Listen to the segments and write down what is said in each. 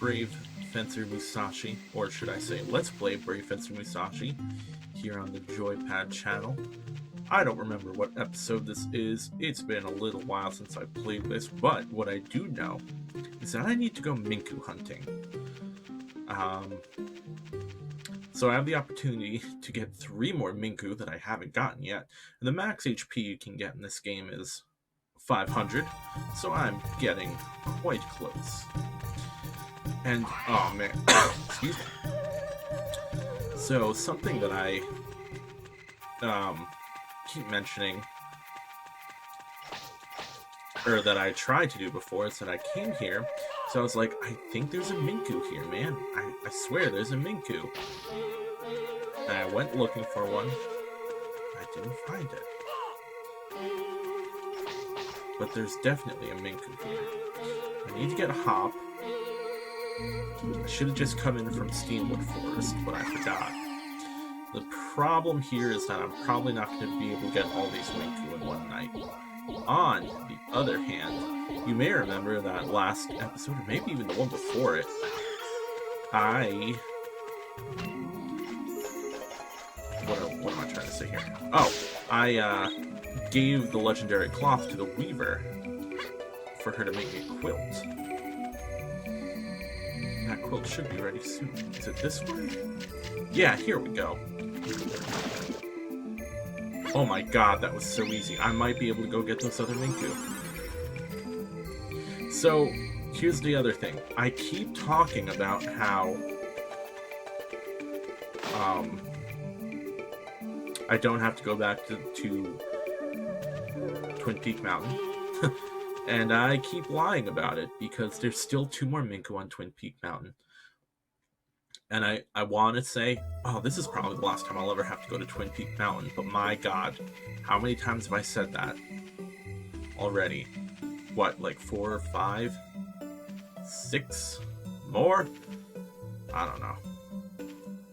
Brave Fencer Musashi, or should I say, let's play Brave Fencer Musashi here on the Joypad channel. I don't remember what episode this is. It's been a little while since I played this, but what I do know is that I need to go Minku hunting. So I have the opportunity to get 3 more Minku that I haven't gotten yet, and the max HP you can get in this game is 500, so I'm getting quite close. And, oh man, excuse me. So, something that I keep mentioning, or that I tried to do before, is that I came here, so I was like, I think there's a Minku here, man. I swear there's a Minku. And I went looking for one. I didn't find it. But there's definitely a Minku here. I need to get a hop. I should have just come in from Steamwood Forest, but I forgot. The problem here is that I'm probably not going to be able to get all these Minku in one night. On the other hand, you may remember that last episode, or maybe even the one before it, What am I trying to say here? Oh, I gave the legendary cloth to the weaver for her to make a quilt. That quilt should be ready soon. Is it this way? Yeah, here we go. Oh my god, that was so easy. I might be able to go get those other Minku. So, here's the other thing. I keep talking about how I don't have to go back to Twin Peak Mountain. And I keep lying about it because there's still 2 more Minku on Twin Peak Mountain. And I want to say, oh, this is probably the last time I'll ever have to go to Twin Peak Mountain. But my god, how many times have I said that already? What, like 4, 5, 6 more? I don't know.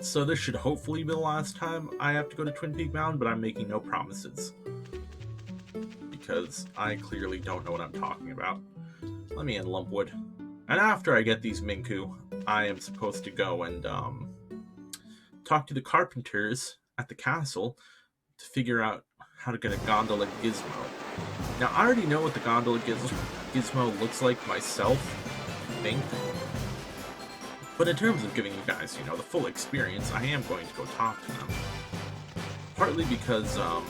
So this should hopefully be the last time I have to go to Twin Peak Mountain, but I'm making no promises. Because I clearly don't know what I'm talking about. Let me in Lumpwood. And after I get these Minku, I am supposed to go and talk to the carpenters at the castle to figure out how to get a Gondola Gizmo. Now, I already know what the Gondola Gizmo looks like myself, I think. But in terms of giving you guys, the full experience, I am going to go talk to them. Partly because, oh,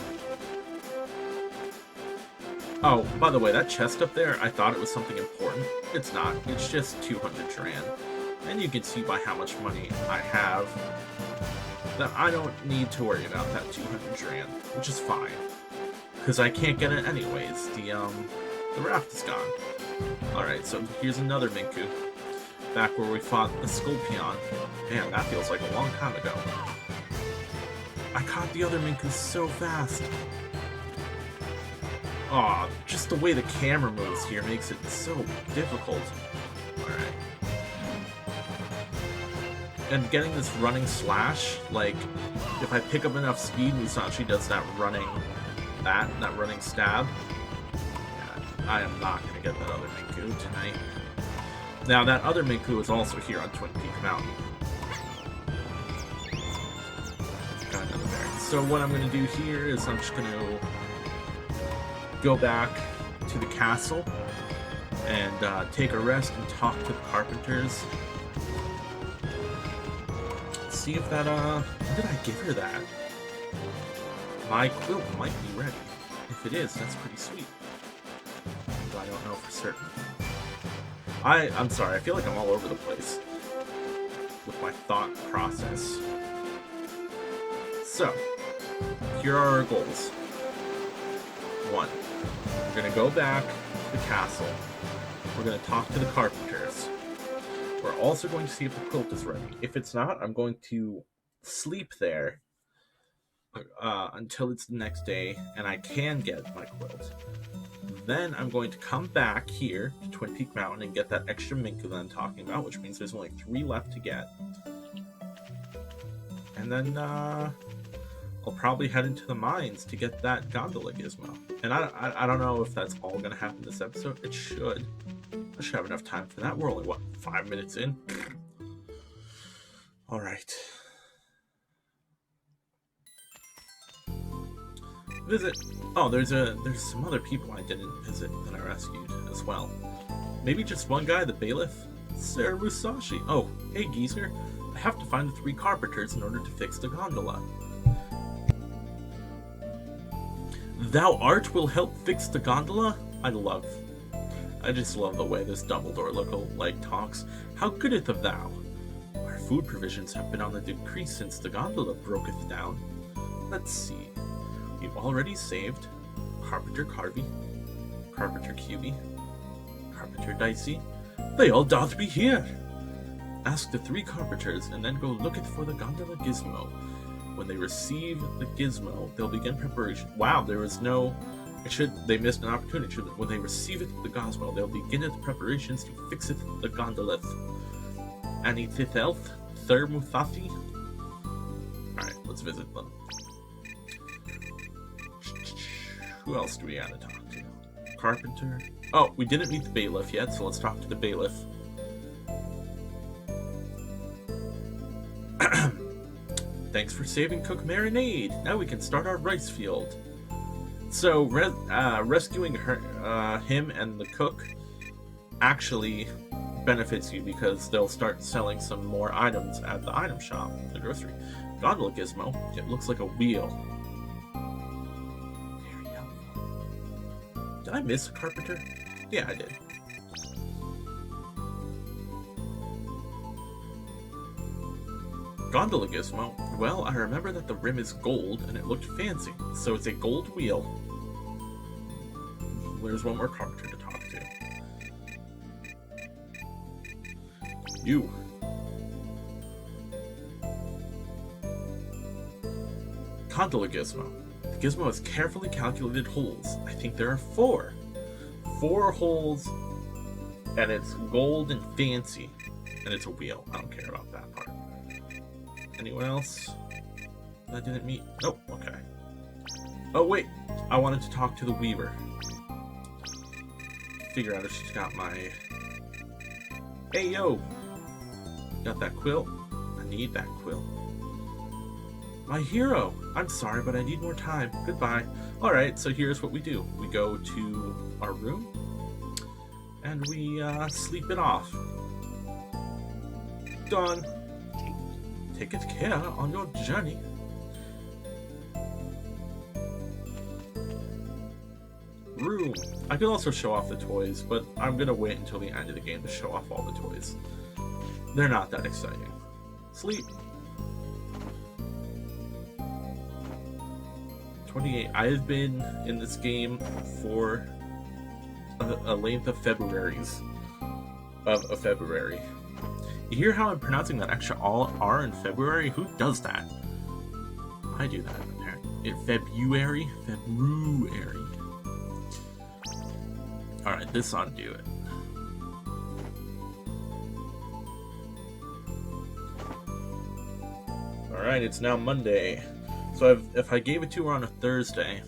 by the way, that chest up there, I thought it was something important. It's not. It's just 200 Dran. And you can see by how much money I have that I don't need to worry about that 200 Dran, which is fine. Because I can't get it anyways. The raft is gone. Alright, so here's another Minku. Back where we fought the Scorpion. Man, that feels like a long time ago. I caught the other Minku so fast. Aw, just the way the camera moves here makes it so difficult. Alright. And getting this running slash, like, if I pick up enough speed, Musashi does that running stab. Yeah, I am not going to get that other Minku tonight. Now, that other Minku is also here on Twin Peak Mountain. Got another bear. So what I'm going to do here is I'm just going to go back to the castle and take a rest and talk to the carpenters. See if that, when did I give her that? My quilt might be ready. If it is, that's pretty sweet. But I don't know for certain. I'm sorry, I feel like I'm all over the place with my thought process. So, here are our goals. 1. We're going to go back to the castle. We're going to talk to the carpenters. We're also going to see if the quilt is ready. If it's not, I'm going to sleep there until it's the next day and I can get my quilt. Then I'm going to come back here to Twin Peak Mountain and get that extra Minku that I'm talking about, which means there's only 3 left to get. And then I'll probably head into the mines to get that Gondola Gizmo. And I don't know if that's all going to happen this episode. It should. I should have enough time for that. We're only, what, 5 minutes in? Alright. Visit. Oh, there's some other people I didn't visit that I rescued as well. Maybe just one guy, the bailiff? Sir Musashi. Oh, hey geezer. I have to find the 3 carpenters in order to fix the gondola. Thou art will help fix the gondola? I just love the way this Dumbledore look-alike talks. How goodeth of thou? Our food provisions have been on the decrease since the gondola broketh down. Let's see. We've already saved Carpenter Carvey, Carpenter Cubey, Carpenter Dicey. They all doth be here. Ask the 3 carpenters, and then go looketh for the Gondola Gizmo. When they receive the Gizmo, they'll begin preparation. Wow, there was no... They missed an opportunity. When they receive it, the Gizmo, they'll begin the preparations to fix it the gondoleth. Any fifth elf? Third Musashi? Alright, let's visit them. Who else do we gotta talk to? Carpenter? Oh, we didn't meet the bailiff yet, so let's talk to the bailiff. Thanks for saving Cook Marinade. Now we can start our rice field. So, rescuing him and the cook actually benefits you because they'll start selling some more items at the item shop, the grocery. Gondola Gizmo. It looks like a wheel. Very helpful. Did I miss a carpenter? Yeah, I did. Gondola Gizmo. Well, I remember that the rim is gold and it looked fancy, so it's a gold wheel. There's one more carpenter to talk to. You. Gondola Gizmo. The gizmo has carefully calculated holes. I think there are 4. 4 holes, and it's gold and fancy. And it's a wheel. I don't care about that part. Anyone else that didn't meet? Nope, okay. Oh, wait. I wanted to talk to the weaver. Figure out if she's got my... Hey, yo! Got that quilt? I need that quilt. My hero! I'm sorry, but I need more time. Goodbye. Alright, so here's what we do. We go to our room, and we sleep it off. Done. Take it care on your journey. Room. I could also show off the toys, but I'm gonna wait until the end of the game to show off all the toys. They're not that exciting. Sleep. 28. I have been in this game for a length of February's. Of February. You hear how I'm pronouncing that extra R in February? Who does that? I do that, apparently. In February? February. Alright, this ought to do it. Alright, it's now Monday. So if I gave it to her on a Thursday,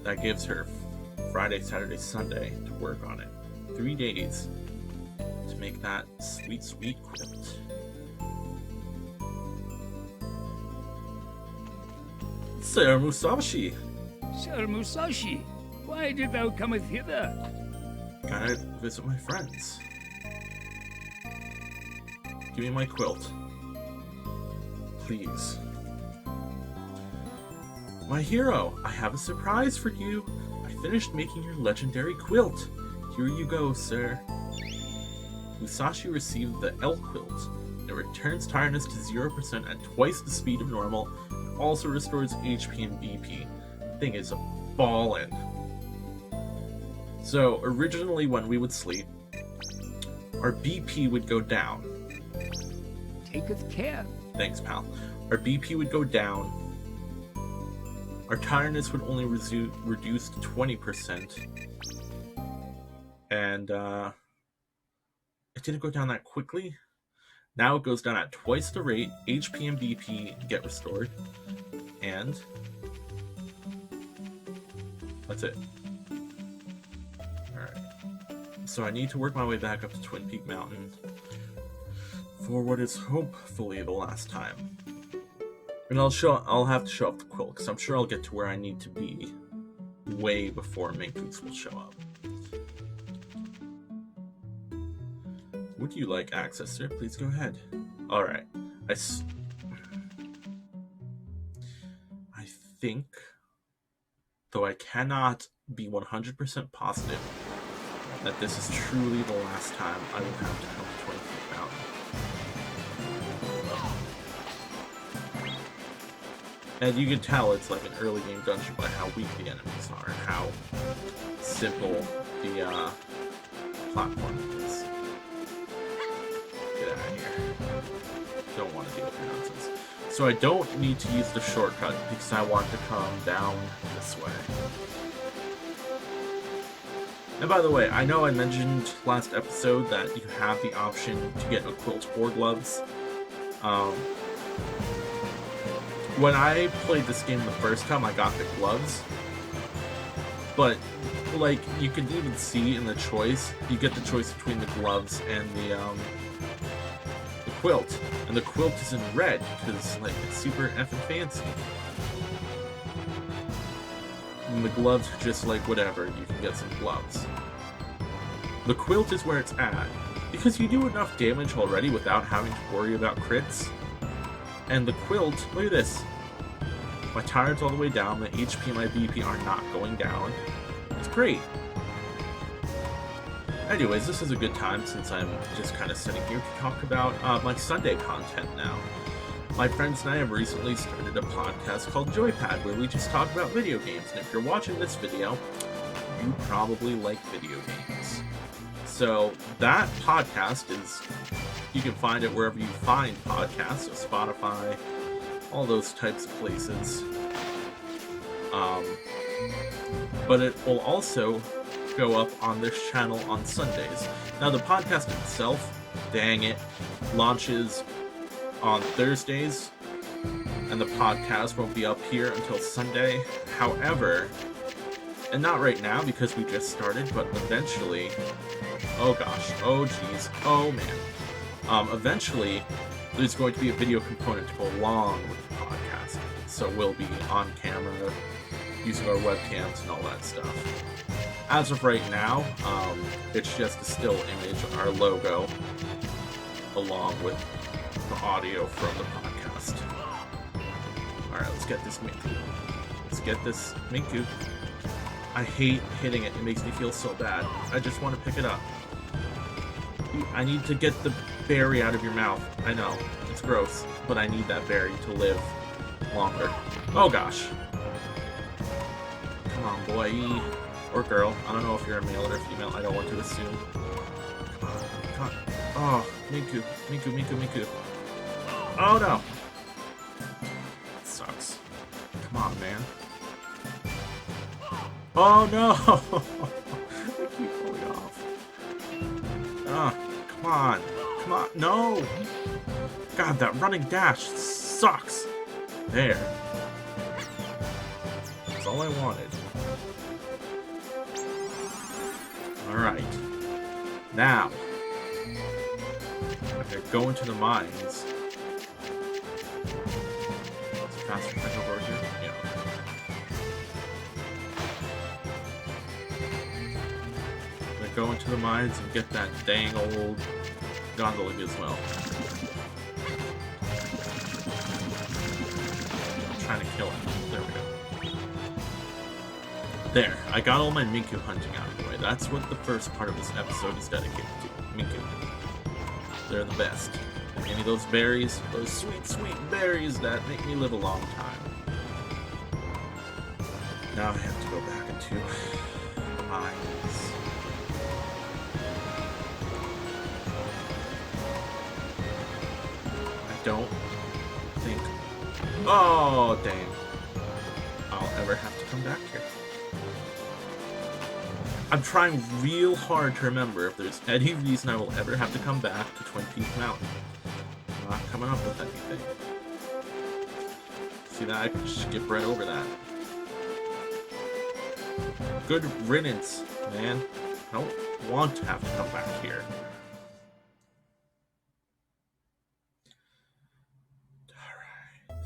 that gives her Friday, Saturday, Sunday to work on it. 3 days to make that sweet, sweet quilt. Sir Musashi! Sir Musashi, why did thou cometh hither? Gotta visit my friends. Give me my quilt. Please. My hero, I have a surprise for you. I finished making your legendary quilt. Here you go, sir. Musashi received the L-Quilt. It returns tiredness to 0% at twice the speed of normal. It also restores HP and BP. Thing is ballin'. So, originally when we would sleep, our BP would go down. Taketh care. Thanks, pal. Our BP would go down. Our tiredness would only reduce to 20%. And, it didn't go down that quickly. Now it goes down at twice the rate. HP and BP get restored. And that's it. Alright. So I need to work my way back up to Twin Peak Mountain for what is hopefully the last time. And I'll have to show up the quilt, because I'm sure I'll get to where I need to be way before Minkus will show up. Would you like access, sir? Please go ahead. Alright. I think, though I cannot be 100% positive, that this is truly the last time I will have to come to Twin Peak Mountain. And you can tell it's like an early game dungeon by how weak the enemies are and how simple the platform is. Get out of here. Don't want to deal with your nonsense. So I don't need to use the shortcut because I want to come down this way. And by the way, I know I mentioned last episode that you have the option to get a quilt or gloves. When I played this game the first time, I got the gloves. But, like, you can even see in the choice, you get the choice between the gloves and the quilt. And the quilt is in red, because, like, it's super effing fancy. And the gloves are just like, whatever, you can get some gloves. The quilt is where it's at, because you do enough damage already without having to worry about crits. And the quilt, look at this. My tired's all the way down, my HP and my BP are not going down. It's great. Anyways, this is a good time since I'm just kind of sitting here to talk about my Sunday content now. My friends and I have recently started a podcast called Joypad where we just talk about video games. And if you're watching this video, you probably like video games. So that podcast is, you can find it wherever you find podcasts, so Spotify, all those types of places. But it will also go up on this channel on Sundays. Now the podcast itself, dang it, launches on Thursdays, and the podcast won't be up here until Sunday. However, and not right now because we just started, but eventually, oh gosh, oh geez, oh man. Eventually, there's going to be a video component to go along with the podcast. So we'll be on camera, using our webcams and all that stuff. As of right now, it's just a still image, our logo, along with the audio from the podcast. Alright, let's get this Minku. Let's get this Minku. I hate hitting it, it makes me feel so bad. I just want to pick it up. I need to get the berry out of your mouth. I know, it's gross, but I need that berry to live longer. Oh gosh. Come on, boy. Or girl. I don't know if you're a male or a female. I don't want to assume. Come on. Come on. Oh, Minku. Minku, Minku, Minku. Oh no. That sucks. Come on, man. Oh no! I keep falling off. Ah, come on. Come on. No! God, that running dash sucks. There. That's all I wanted. Alright. Now, I'm gonna go into the mines. Is it faster if I go over here? Yeah. I'm gonna go into the mines and get that dang old Gondola Gizmo. I'm trying to kill him. There we go. There, I got all my Minku hunting out of the way. That's what the first part of this episode is dedicated to. Minku. They're the best. And give me those berries, those sweet, sweet berries that make me live a long time. Now I have to go back into the mines. I don't think... Oh, dang. I'll ever have to come back here. I'm trying real hard to remember if there's any reason I will ever have to come back to Twin Peak Mountain. I'm not coming up with anything. See that? I can skip right over that. Good riddance, man. I don't want to have to come back here. Alright.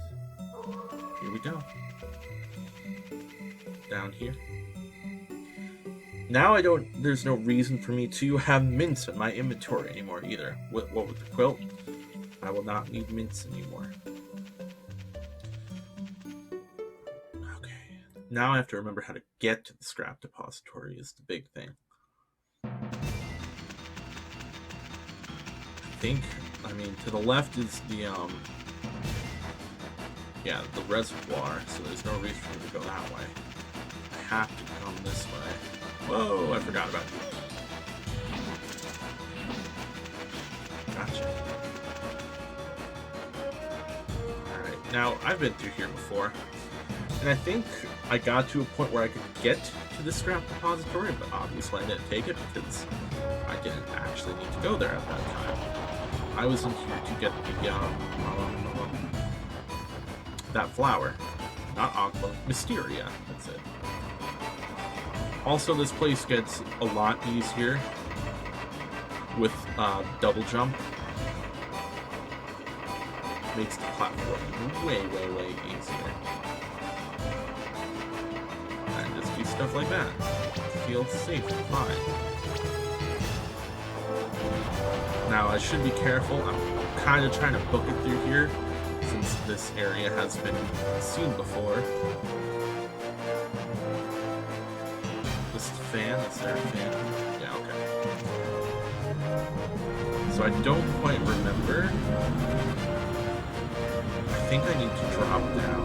Here we go. Down here. Now there's no reason for me to have mints in my inventory anymore either. What with the quilt? I will not need mints anymore. Okay. Now I have to remember how to get to the scrap depository is the big thing. I mean, to the left is the, yeah, the reservoir, so there's no reason for me to go that way. I have to come this way. Whoa, I forgot about you. Gotcha. Alright, now, I've been through here before, and I think I got to a point where I could get to the scrap depository, but obviously I didn't take it because I didn't actually need to go there at that time. I was in here to get the, that flower. Not Aqua, Mysteria, that's it. Also, this place gets a lot easier with double jump. Makes the platform way, way, way easier. And just do stuff like that. Feel safe and fine. Now, I should be careful. I'm kind of trying to book it through here, since this area has been seen before. This is the fan. Is there a fan? Yeah, okay. So I don't quite remember. I think I need to drop down.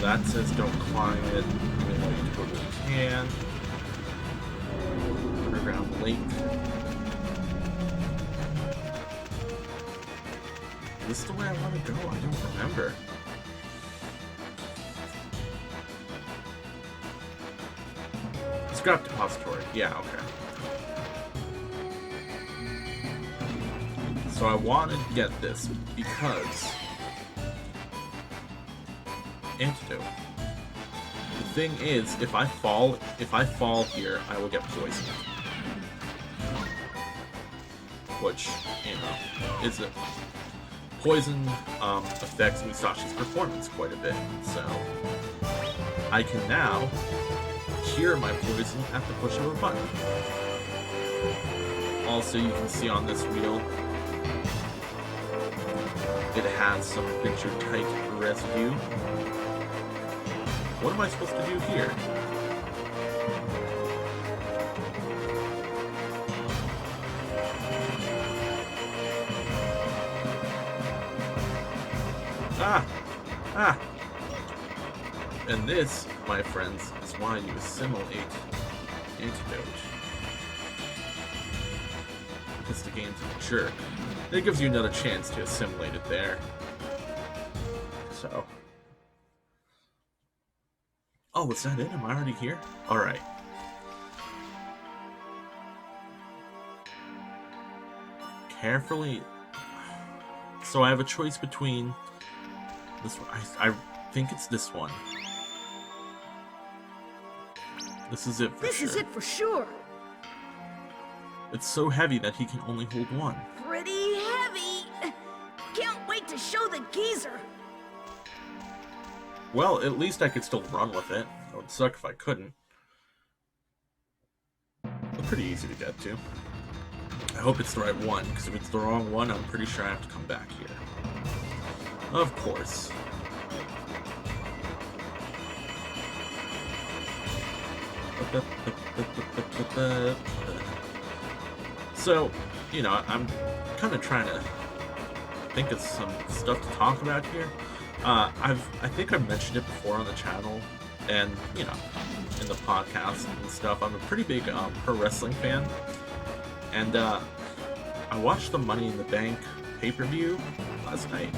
That says don't climb it, even though you totally can. Underground lake. Is this the way I want to go? I don't remember. Scrap depository. Yeah, okay. So I want to get this because antidote. The thing is, if I fall here, I will get poisoned. Which, you know, is a poison affects Musashi's performance quite a bit. So I can now cure my poison at the push of a button. Also, you can see on this wheel it has some picture tight residue. What am I supposed to do here? Ah! And this, my friends, is why you assimilate antidote. Because the game's a jerk. It gives you another chance to assimilate it there. So. Oh, is that it? Am I already here? Alright. Carefully. So I have a choice between this one. I think it's this one. This is it for sure. This is it for sure. It's so heavy that he can only hold one. Pretty heavy. Can't wait to show the geezer. Well, at least I could still run with it. It would suck if I couldn't. They're pretty easy to get to. I hope it's the right one, because if it's the wrong one, I'm pretty sure I have to come back here. Of course. So, you know, I'm kind of trying to think of some stuff to talk about here. I think I've mentioned it before on the channel, and, you know, in the podcast and stuff. I'm a pretty big pro wrestling fan, and I watched the Money in the Bank pay-per-view last night,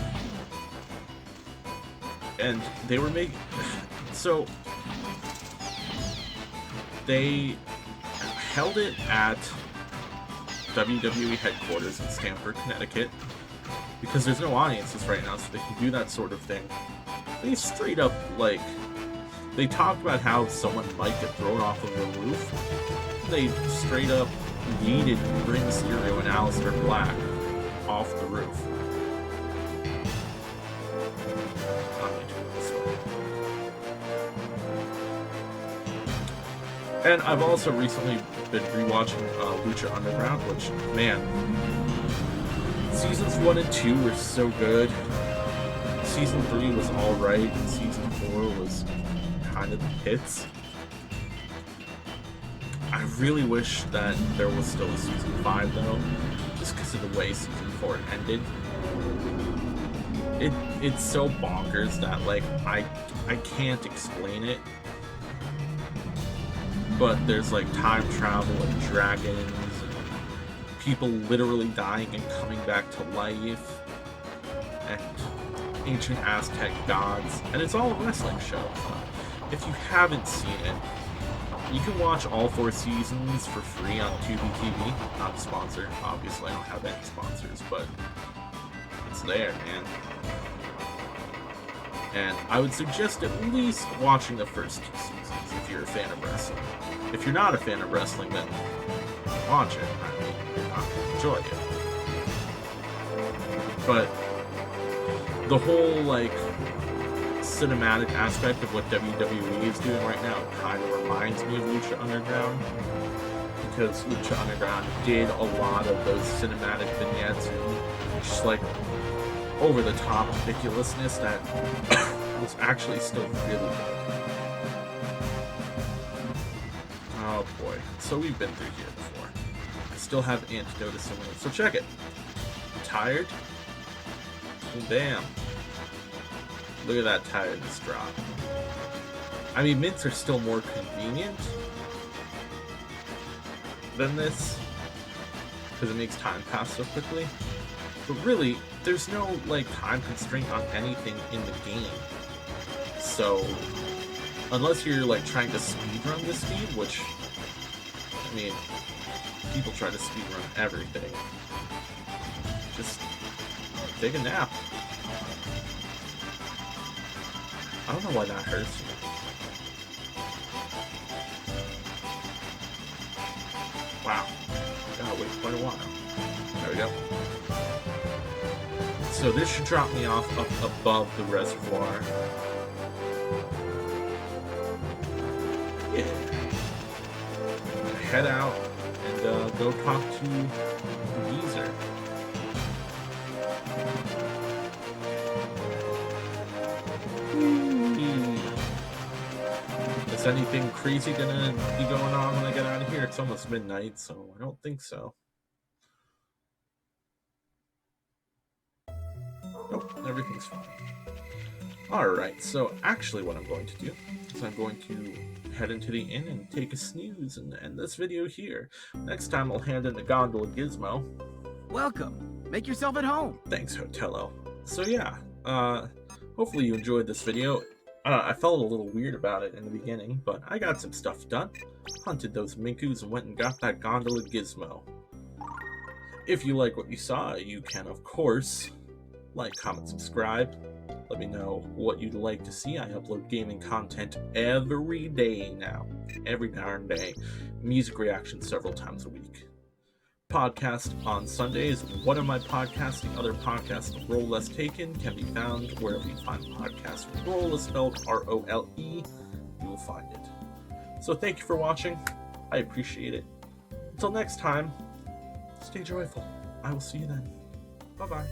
and they were making... So, they held it at WWE headquarters in Stamford, Connecticut, because there's no audiences right now, so they can do that sort of thing. They straight up, like, they talked about how someone might get thrown off of the roof. They straight up yeeted Ring Mysterio and Aleister Black off the roof. Not into it this way. And I've also recently been rewatching Lucha Underground, which, man, seasons 1 and 2 were so good. Season 3 was alright, and season 4 was kind of the hits. I really wish that there was still a season 5 though, just because of the way season 4 ended. It's so bonkers that, like, I can't explain it. But there's, like, time travel and dragons and people literally dying and coming back to life, and ancient Aztec gods, and it's all a wrestling show. If you haven't seen it, you can watch all 4 seasons for free on Tubi TV. Not sponsored, obviously. I don't have any sponsors, but it's there, man. And I would suggest at least watching the first 2 seasons if you're a fan of wrestling. If you're not a fan of wrestling, then watch it. I mean, you're not going to enjoy it. But the whole, like, cinematic aspect of what WWE is doing right now kind of reminds me of Lucha Underground, because Lucha Underground did a lot of those cinematic vignettes and just, like, over-the-top ridiculousness that was actually still really good. Oh boy, so we've been through here before. I still have Antidote Assimilated, so check it. You tired? Well, damn. Look at that tiredness drop. I mean, mints are still more convenient than this, because it makes time pass so quickly. But really, there's no, like, time constraint on anything in the game. So, unless you're, like, trying to speedrun this game, which, I mean, people try to speedrun everything. Just take a nap. I don't know why that hurts you. Wow. Gotta wait quite a while. There we go. So this should drop me off up above the reservoir. Yeah. Head out and go talk to the geezer. Is anything crazy gonna be going on when I get out of here? It's almost midnight, so I don't think so. Nope, everything's fine. Alright, so actually what I'm going to do is I'm going to head into the inn and take a snooze and end this video here. Next time I'll hand in the Gondola Gizmo. Welcome. Make yourself at home. Thanks, Hotello. So yeah, hopefully you enjoyed this video. I felt a little weird about it in the beginning, but I got some stuff done. Hunted those Minkus and went and got that Gondola Gizmo. If you like what you saw, you can, of course, like, comment, subscribe. Let me know what you'd like to see. I upload gaming content every day now. Every darn day. Music reactions several times a week. Podcast on Sundays. What am I podcasting? Other podcasts, Role Less Taken, can be found wherever you find podcasts. Role is spelled R-O-L-E. You will find it. So thank you for watching. I appreciate it. Until next time, stay joyful. I will see you then. Bye-bye.